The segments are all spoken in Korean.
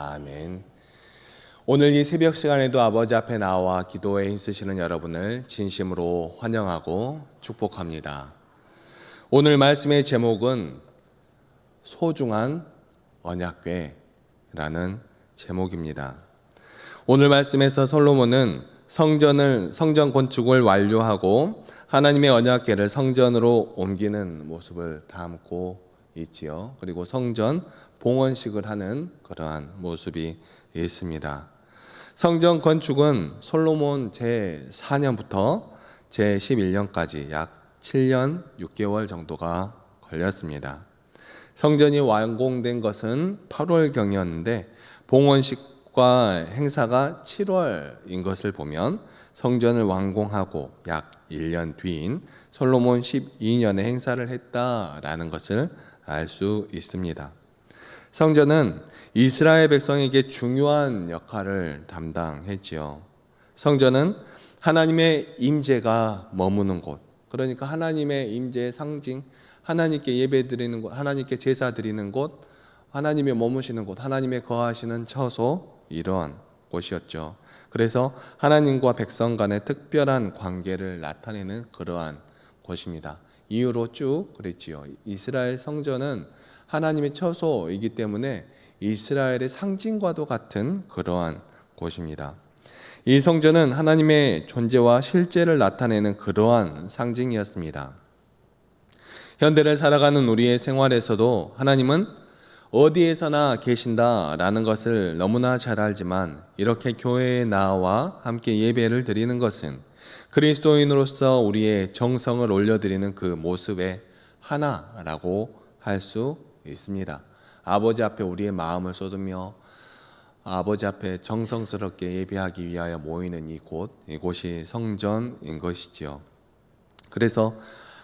아멘. 오늘 이 새벽 시간에도 아버지 앞에 나와 기도에 힘쓰시는 여러분을 진심으로 환영하고 축복합니다. 오늘 말씀의 제목은 소중한 언약궤라는 제목입니다. 오늘 말씀에서 솔로몬은 성전 건축을 완료하고 하나님의 언약궤를 성전으로 옮기는 모습을 담고 있지요. 그리고 성전 봉헌식을 하는 그러한 모습이 있습니다. 성전 건축은 솔로몬 제4년부터 제11년까지 약 7년 6개월 정도가 걸렸습니다. 성전이 완공된 것은 8월경이었는데 봉헌식과 행사가 7월인 것을 보면 성전을 완공하고 약 1년 뒤인 솔로몬 12년에 행사를 했다라는 것을 알 수 있습니다. 성전은 이스라엘 백성에게 중요한 역할을 담당했지요. 성전은 하나님의 임재가 머무는 곳, 그러니까 하나님의 임재의 상징, 하나님께 예배드리는 곳, 하나님께 제사 드리는 곳, 하나님의 머무시는 곳, 하나님의 거하시는 처소, 이러한 곳이었죠. 그래서 하나님과 백성 간의 특별한 관계를 나타내는 그러한 곳입니다. 이유로 쭉 그랬지요. 이스라엘 성전은 하나님의 처소이기 때문에 이스라엘의 상징과도 같은 그러한 곳입니다. 이 성전은 하나님의 존재와 실제를 나타내는 그러한 상징이었습니다. 현대를 살아가는 우리의 생활에서도 하나님은 어디에서나 계신다라는 것을 너무나 잘 알지만 이렇게 교회에 나와 함께 예배를 드리는 것은 그리스도인으로서 우리의 정성을 올려드리는 그 모습의 하나라고 할 수 있습니다. 아버지 앞에 우리의 마음을 쏟으며 아버지 앞에 정성스럽게 예배하기 위하여 모이는 이곳이 성전인 것이지요. 그래서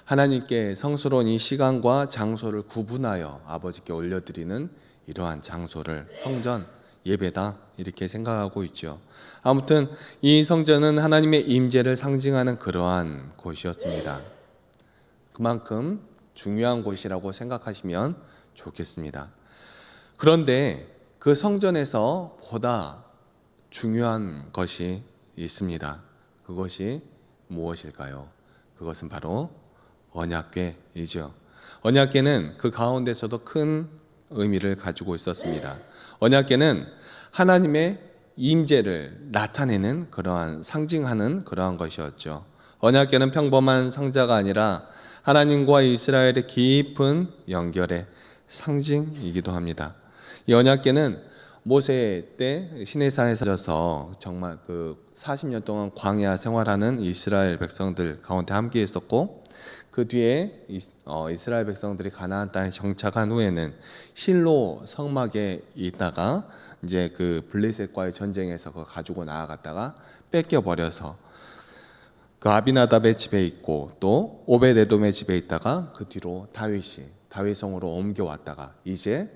하나님께 성스러운 이 시간과 장소를 구분하여 아버지께 올려드리는 이러한 장소를 성전 예배다 이렇게 생각하고 있죠. 아무튼 이 성전은 하나님의 임재를 상징하는 그러한 곳이었습니다. 그만큼 중요한 곳이라고 생각하시면 좋겠습니다. 그런데 그 성전에서 보다 중요한 것이 있습니다. 그것이 무엇일까요? 그것은 바로 언약궤이죠. 언약궤는 그 가운데서도 큰 의미를 가지고 있었습니다. 언약궤는 하나님의 임재를 나타내는 그러한 상징하는 그러한 것이었죠. 언약궤는 평범한 상자가 아니라 하나님과 이스라엘의 깊은 연결의 상징이기도 합니다. 이 언약궤는 모세 때 시내산에서 살아서 정말 그 40년 동안 광야 생활하는 이스라엘 백성들 가운데 함께 있었고 그 뒤에 이스라엘 백성들이 가나안 땅에 정착한 후에는 실로 성막에 있다가 이제 그 블레셋과의 전쟁에서 그걸 가지고 나아갔다가 뺏겨 버려서 그 아비나답의 집에 있고 또 오벳에돔의 집에 있다가 그 뒤로 다윗성으로 옮겨왔다가 이제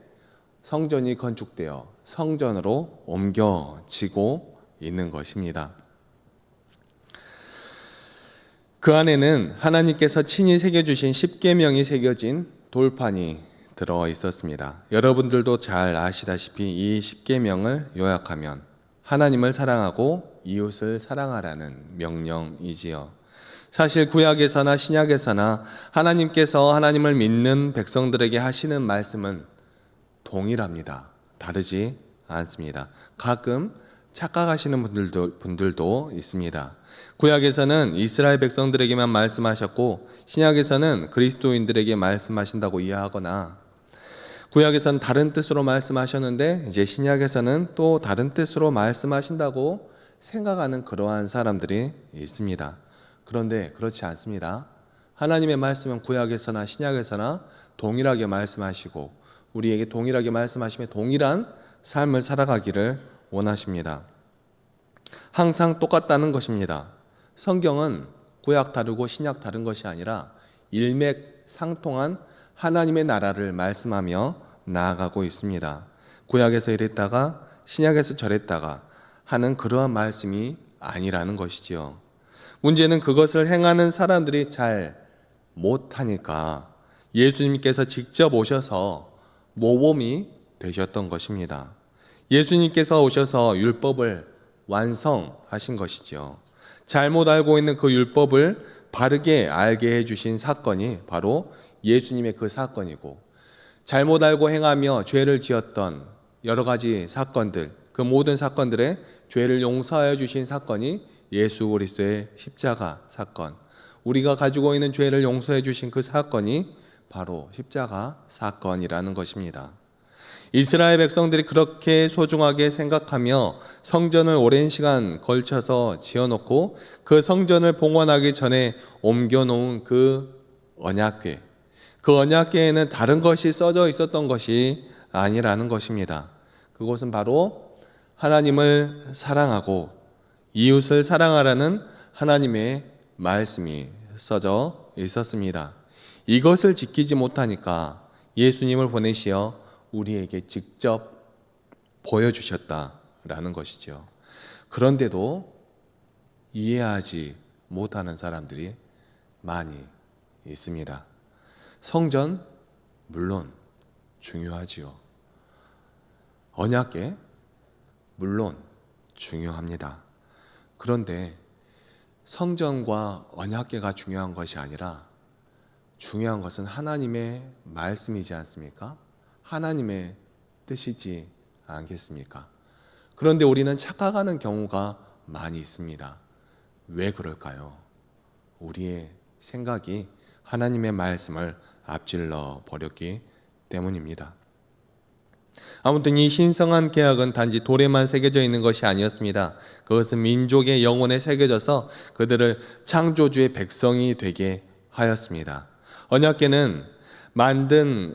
성전이 건축되어 성전으로 옮겨지고 있는 것입니다. 그 안에는 하나님께서 친히 새겨주신 10계명이 새겨진 돌판이 들어 있었습니다. 여러분들도 잘 아시다시피 이 10계명을 요약하면 하나님을 사랑하고 이웃을 사랑하라는 명령이지요. 사실 구약에서나 신약에서나 하나님께서 하나님을 믿는 백성들에게 하시는 말씀은 동일합니다. 다르지 않습니다. 가끔 착각하시는 분들도 있습니다. 구약에서는 이스라엘 백성들에게만 말씀하셨고 신약에서는 그리스도인들에게 말씀하신다고 이해하거나 구약에서는 다른 뜻으로 말씀하셨는데 이제 신약에서는 또 다른 뜻으로 말씀하신다고 생각하는 그러한 사람들이 있습니다. 그런데 그렇지 않습니다. 하나님의 말씀은 구약에서나 신약에서나 동일하게 말씀하시고 우리에게 동일하게 말씀하시며 동일한 삶을 살아가기를 원하십니다. 항상 똑같다는 것입니다. 성경은 구약 다르고 신약 다른 것이 아니라 일맥상통한 하나님의 나라를 말씀하며 나아가고 있습니다. 구약에서 이랬다가 신약에서 저랬다가 하는 그러한 말씀이 아니라는 것이지요. 문제는 그것을 행하는 사람들이 잘 못하니까 예수님께서 직접 오셔서 모범이 되셨던 것입니다. 예수님께서 오셔서 율법을 완성하신 것이죠. 잘못 알고 있는 그 율법을 바르게 알게 해주신 사건이 바로 예수님의 그 사건이고, 잘못 알고 행하며 죄를 지었던 여러 가지 사건들, 그 모든 사건들의 죄를 용서하여 주신 사건이 예수 그리스도의 십자가 사건, 우리가 가지고 있는 죄를 용서해 주신 그 사건이 바로 십자가 사건이라는 것입니다. 이스라엘 백성들이 그렇게 소중하게 생각하며 성전을 오랜 시간 걸쳐서 지어놓고 그 성전을 봉헌하기 전에 옮겨놓은 그 언약궤, 그 언약궤에는 다른 것이 써져 있었던 것이 아니라는 것입니다. 그것은 바로 하나님을 사랑하고 이웃을 사랑하라는 하나님의 말씀이 써져 있었습니다. 이것을 지키지 못하니까 예수님을 보내시어 우리에게 직접 보여주셨다라는 것이죠. 그런데도 이해하지 못하는 사람들이 많이 있습니다. 성전 물론 중요하지요. 언약궤 물론 중요합니다. 그런데 성전과 언약궤가 중요한 것이 아니라 중요한 것은 하나님의 말씀이지 않습니까? 하나님의 뜻이지 않겠습니까? 그런데 우리는 착각하는 경우가 많이 있습니다. 왜 그럴까요? 우리의 생각이 하나님의 말씀을 앞질러 버렸기 때문입니다. 아무튼 이 신성한 계약은 단지 돌에만 새겨져 있는 것이 아니었습니다. 그것은 민족의 영혼에 새겨져서 그들을 창조주의 백성이 되게 하였습니다. 언약궤는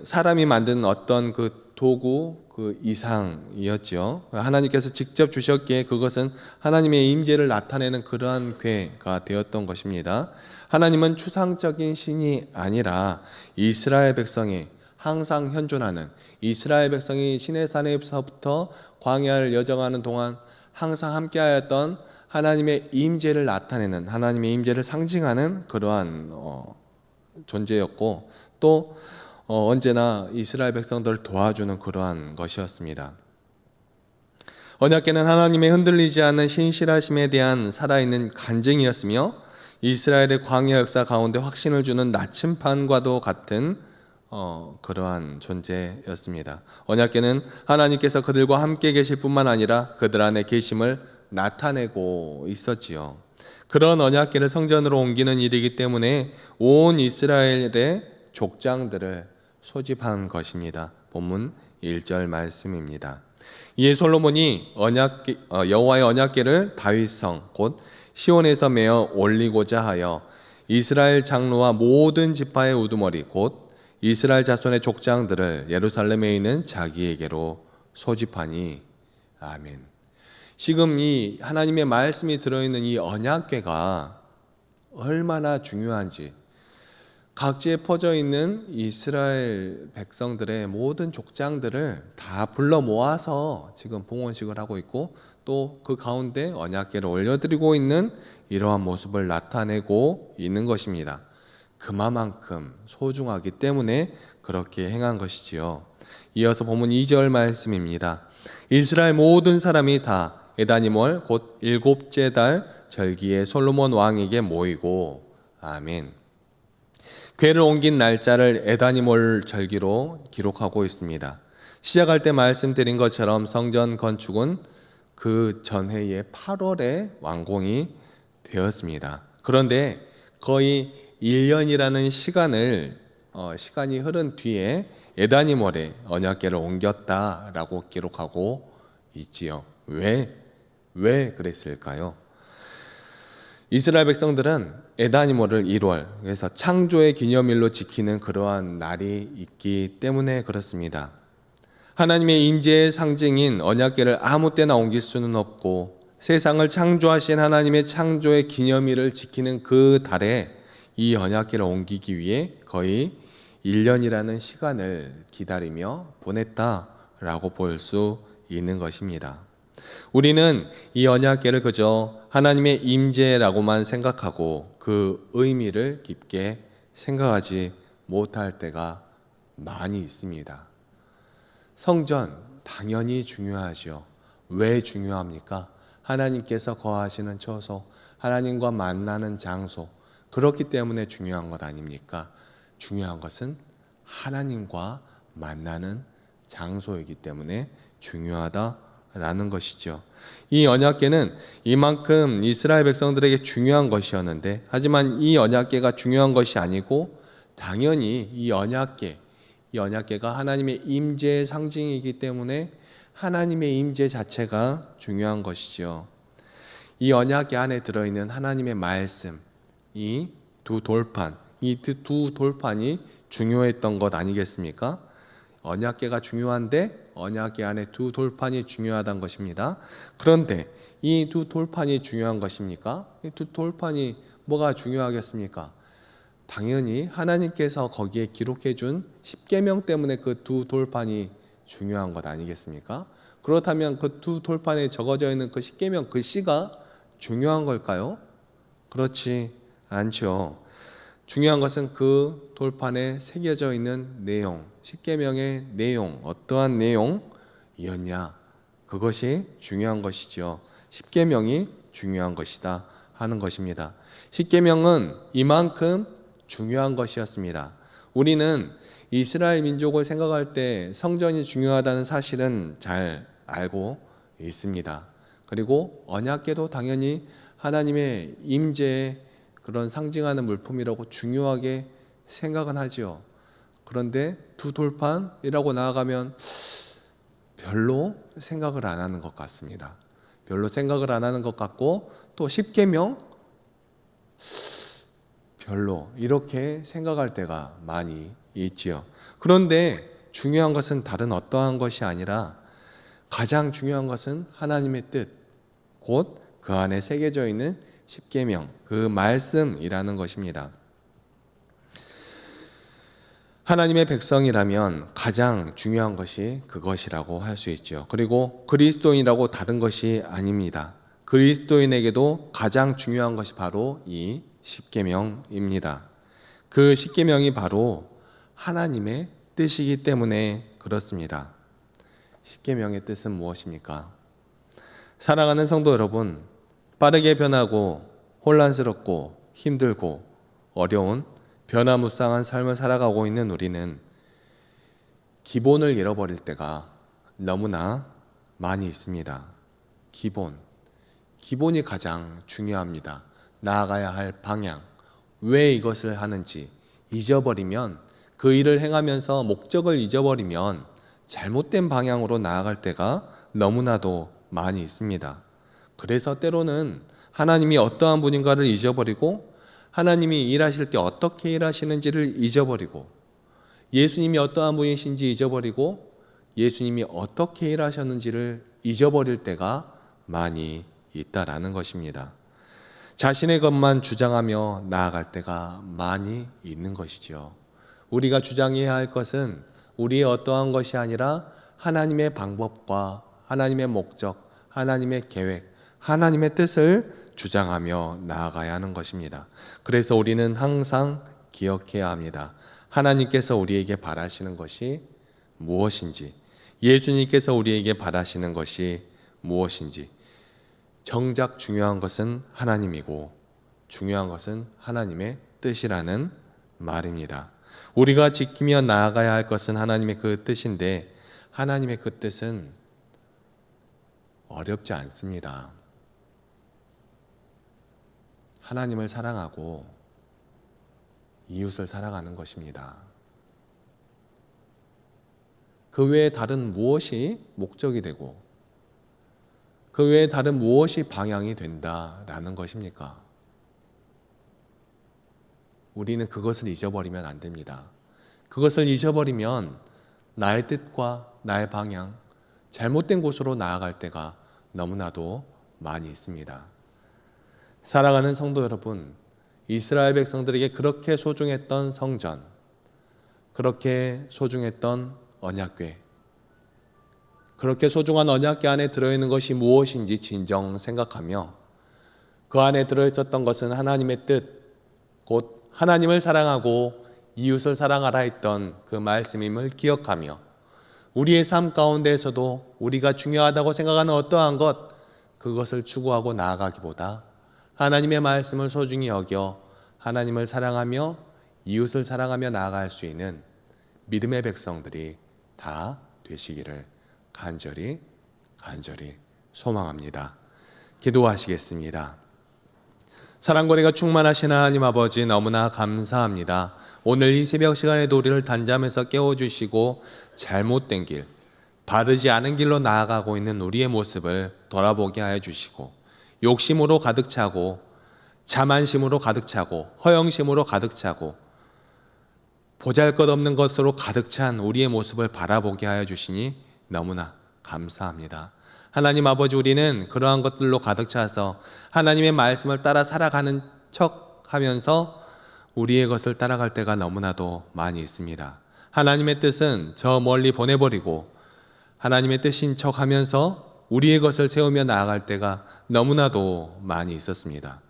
사람이 만든 어떤 그 도구, 그 이상이었죠. 하나님께서 직접 주셨기에 그것은 하나님의 임재를 나타내는 그러한 궤가 되었던 것입니다. 하나님은 추상적인 신이 아니라 이스라엘 백성이 항상 현존하는, 이스라엘 백성이 시내산에서부터 광야를 여정하는 동안 항상 함께하였던 하나님의 임재를 나타내는, 하나님의 임재를 상징하는 그러한 존재였고, 또 언제나 이스라엘 백성들을 도와주는 그러한 것이었습니다. 언약궤는 하나님의 흔들리지 않는 신실하심에 대한 살아있는 간증이었으며 이스라엘의 광야 역사 가운데 확신을 주는 나침판과도 같은 그러한 존재였습니다. 언약궤는 하나님께서 그들과 함께 계실 뿐만 아니라 그들 안에 계심을 나타내고 있었지요. 그런 언약궤를 성전으로 옮기는 일이기 때문에 온 이스라엘의 족장들을 소집한 것입니다. 본문 1절 말씀입니다. 이에 솔로몬이 여호와의 언약궤를 다윗성 곧 시온에서 메어 올리고자 하여 이스라엘 장로와 모든 지파의 우두머리 곧 이스라엘 자손의 족장들을 예루살렘에 있는 자기에게로 소집하니. 아멘. 지금 이 하나님의 말씀이 들어있는 이 언약궤가 얼마나 중요한지, 각지에 퍼져 있는 이스라엘 백성들의 모든 족장들을 다 불러 모아서 지금 봉헌식을 하고 있고, 또 그 가운데 언약궤를 올려드리고 있는 이러한 모습을 나타내고 있는 것입니다. 그만큼 소중하기 때문에 그렇게 행한 것이지요. 이어서 본문 2절 말씀입니다. 이스라엘 모든 사람이 다 에다니몰 곧 일곱째 달 절기에 솔로몬 왕에게 모이고. 아멘. 궤를 옮긴 날짜를 에다니몰 절기로 기록하고 있습니다. 시작할 때 말씀드린 것처럼 성전 건축은 그 전해의 8월에 완공이 되었습니다. 그런데 거의 1년이라는 시간이 흐른 뒤에 에다니몰에 언약궤를 옮겼다라고 기록하고 있지요. 왜 그랬을까요? 이스라엘 백성들은 에다니몰을 1월, 그래서 창조의 기념일로 지키는 그러한 날이 있기 때문에 그렇습니다. 하나님의 임재의 상징인 언약궤를 아무 때나 옮길 수는 없고, 세상을 창조하신 하나님의 창조의 기념일을 지키는 그 달에 이 언약궤를 옮기기 위해 거의 1년이라는 시간을 기다리며 보냈다라고 볼 수 있는 것입니다. 우리는 이 언약궤를 그저 하나님의 임재라고만 생각하고 그 의미를 깊게 생각하지 못할 때가 많이 있습니다. 성전 당연히 중요하죠. 왜 중요합니까? 하나님께서 거하시는 처소, 하나님과 만나는 장소, 그렇기 때문에 중요한 것 아닙니까? 중요한 것은 하나님과 만나는 장소이기 때문에 중요하다라는 것이죠. 이 언약궤는 이만큼 이스라엘 백성들에게 중요한 것이었는데, 하지만 이 언약궤가 중요한 것이 아니고 당연히 이 언약궤가 하나님의 임재의 상징이기 때문에 하나님의 임재 자체가 중요한 것이죠. 이 언약궤 안에 들어있는 하나님의 말씀, 이 두 돌판이 중요했던 것 아니겠습니까? 언약궤가 중요한데 언약궤 안에 두 돌판이 중요하다는 것입니다. 그런데 이 두 돌판이 중요한 것입니까? 이 두 돌판이 뭐가 중요하겠습니까? 당연히 하나님께서 거기에 기록해 준 십계명 때문에 그 두 돌판이 중요한 것 아니겠습니까? 그렇다면 그 두 돌판에 적어져 있는 그 십계명 글씨가 중요한 걸까요? 그렇지 않죠. 중요한 것은 그 돌판에 새겨져 있는 내용, 십계명의 내용, 어떠한 내용이었냐, 그것이 중요한 것이죠. 십계명이 중요한 것이다 하는 것입니다. 십계명은 이만큼 중요한 것이었습니다. 우리는 이스라엘 민족을 생각할 때 성전이 중요하다는 사실은 잘 알고 있습니다. 그리고 언약궤도 당연히 하나님의 임재의 그런 상징하는 물품이라고 중요하게 생각은 하지요. 그런데 두 돌판이라고 나아가면 별로 생각을 안 하는 것 같습니다. 별로 생각을 안 하는 것 같고, 또 십계명 별로 이렇게 생각할 때가 많이 있지요. 그런데 중요한 것은 다른 어떠한 것이 아니라 가장 중요한 것은 하나님의 뜻, 곧 그 안에 새겨져 있는 십계명, 그 말씀이라는 것입니다. 하나님의 백성이라면 가장 중요한 것이 그것이라고 할 수 있죠. 그리고 그리스도인이라고 다른 것이 아닙니다. 그리스도인에게도 가장 중요한 것이 바로 이 십계명입니다. 그 십계명이 바로 하나님의 뜻이기 때문에 그렇습니다. 십계명의 뜻은 무엇입니까? 사랑하는 성도 여러분, 빠르게 변하고 혼란스럽고 힘들고 어려운 변화무쌍한 삶을 살아가고 있는 우리는 기본을 잃어버릴 때가 너무나 많이 있습니다. 기본이 가장 중요합니다. 나아가야 할 방향, 왜 이것을 하는지 잊어버리면, 그 일을 행하면서 목적을 잊어버리면 잘못된 방향으로 나아갈 때가 너무나도 많이 있습니다. 그래서 때로는 하나님이 어떠한 분인가를 잊어버리고, 하나님이 일하실 때 어떻게 일하시는지를 잊어버리고, 예수님이 어떠한 분이신지 잊어버리고, 예수님이 어떻게 일하셨는지를 잊어버릴 때가 많이 있다라는 것입니다. 자신의 것만 주장하며 나아갈 때가 많이 있는 것이죠. 우리가 주장해야 할 것은 우리의 어떠한 것이 아니라 하나님의 방법과 하나님의 목적, 하나님의 계획, 하나님의 뜻을 주장하며 나아가야 하는 것입니다. 그래서 우리는 항상 기억해야 합니다. 하나님께서 우리에게 바라시는 것이 무엇인지, 예수님께서 우리에게 바라시는 것이 무엇인지. 정작 중요한 것은 하나님이고 중요한 것은 하나님의 뜻이라는 말입니다. 우리가 지키며 나아가야 할 것은 하나님의 그 뜻인데, 하나님의 그 뜻은 어렵지 않습니다. 하나님을 사랑하고 이웃을 사랑하는 것입니다. 그 외에 다른 무엇이 목적이 되고 그 외에 다른 무엇이 방향이 된다라는 것입니까? 우리는 그것을 잊어버리면 안 됩니다. 그것을 잊어버리면 나의 뜻과 나의 방향, 잘못된 곳으로 나아갈 때가 너무나도 많이 있습니다. 사랑하는 성도 여러분, 이스라엘 백성들에게 그렇게 소중했던 성전, 그렇게 소중했던 언약궤, 그렇게 소중한 언약궤 안에 들어있는 것이 무엇인지 진정 생각하며, 그 안에 들어있었던 것은 하나님의 뜻, 곧 하나님을 사랑하고 이웃을 사랑하라 했던 그 말씀임을 기억하며, 우리의 삶 가운데에서도 우리가 중요하다고 생각하는 어떠한 것, 그것을 추구하고 나아가기보다 하나님의 말씀을 소중히 여겨 하나님을 사랑하며 이웃을 사랑하며 나아갈 수 있는 믿음의 백성들이 다 되시기를 간절히 소망합니다. 기도하시겠습니다. 사랑거리가 충만하신 하나님 아버지, 너무나 감사합니다. 오늘 이 새벽 시간에도 우리를 단잠에서 깨워주시고 잘못된 길, 바르지 않은 길로 나아가고 있는 우리의 모습을 돌아보게 하여 주시고, 욕심으로 가득 차고 자만심으로 가득 차고 허영심으로 가득 차고 보잘것없는 것으로 가득 찬 우리의 모습을 바라보게 하여 주시니 너무나 감사합니다. 하나님 아버지, 우리는 그러한 것들로 가득 차서 하나님의 말씀을 따라 살아가는 척 하면서 우리의 것을 따라갈 때가 너무나도 많이 있습니다. 하나님의 뜻은 저 멀리 보내버리고 하나님의 뜻인 척 하면서 우리의 것을 세우며 나아갈 때가 너무나도 많이 있었습니다.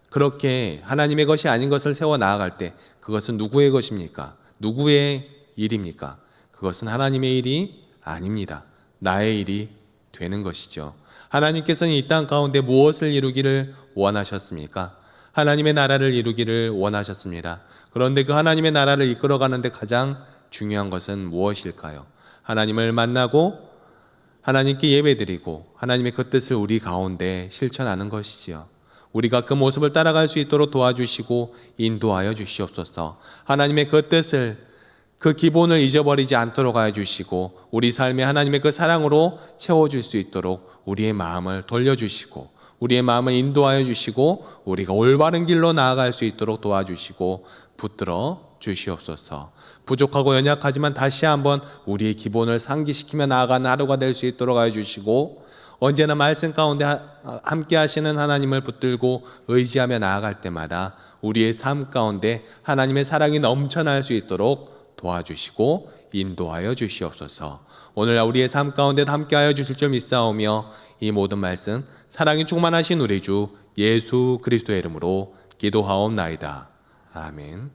그렇게 하나님의 것이 아닌 것을 세워 나아갈 때 그것은 누구의 것입니까? 누구의 일입니까? 그것은 하나님의 일이 아닙니다. 나의 일이 되는 것이죠. 하나님께서는 이 땅 가운데 무엇을 이루기를 원하셨습니까? 하나님의 나라를 이루기를 원하셨습니다. 그런데 그 하나님의 나라를 이끌어가는데 가장 중요한 것은 무엇일까요? 하나님을 만나고 하나님께 예배드리고 하나님의 그 뜻을 우리 가운데 실천하는 것이지요. 우리가 그 모습을 따라갈 수 있도록 도와주시고 인도하여 주시옵소서. 하나님의 그 뜻을, 그 기본을 잊어버리지 않도록 하여 주시고 우리 삶에 하나님의 그 사랑으로 채워줄 수 있도록 우리의 마음을 돌려주시고 우리의 마음을 인도하여 주시고 우리가 올바른 길로 나아갈 수 있도록 도와주시고 붙들어 주시옵소서. 부족하고 연약하지만 다시 한번 우리의 기본을 상기시키며 나아가는 하루가 될 수 있도록 하여 주시고, 언제나 말씀 가운데 함께 하시는 하나님을 붙들고 의지하며 나아갈 때마다 우리의 삶 가운데 하나님의 사랑이 넘쳐날 수 있도록 도와주시고 인도하여 주시옵소서. 오늘 우리의 삶 가운데 함께하여 주실 줄 믿사오며 이 모든 말씀 사랑이 충만하신 우리 주 예수 그리스도의 이름으로 기도하옵나이다. 아멘.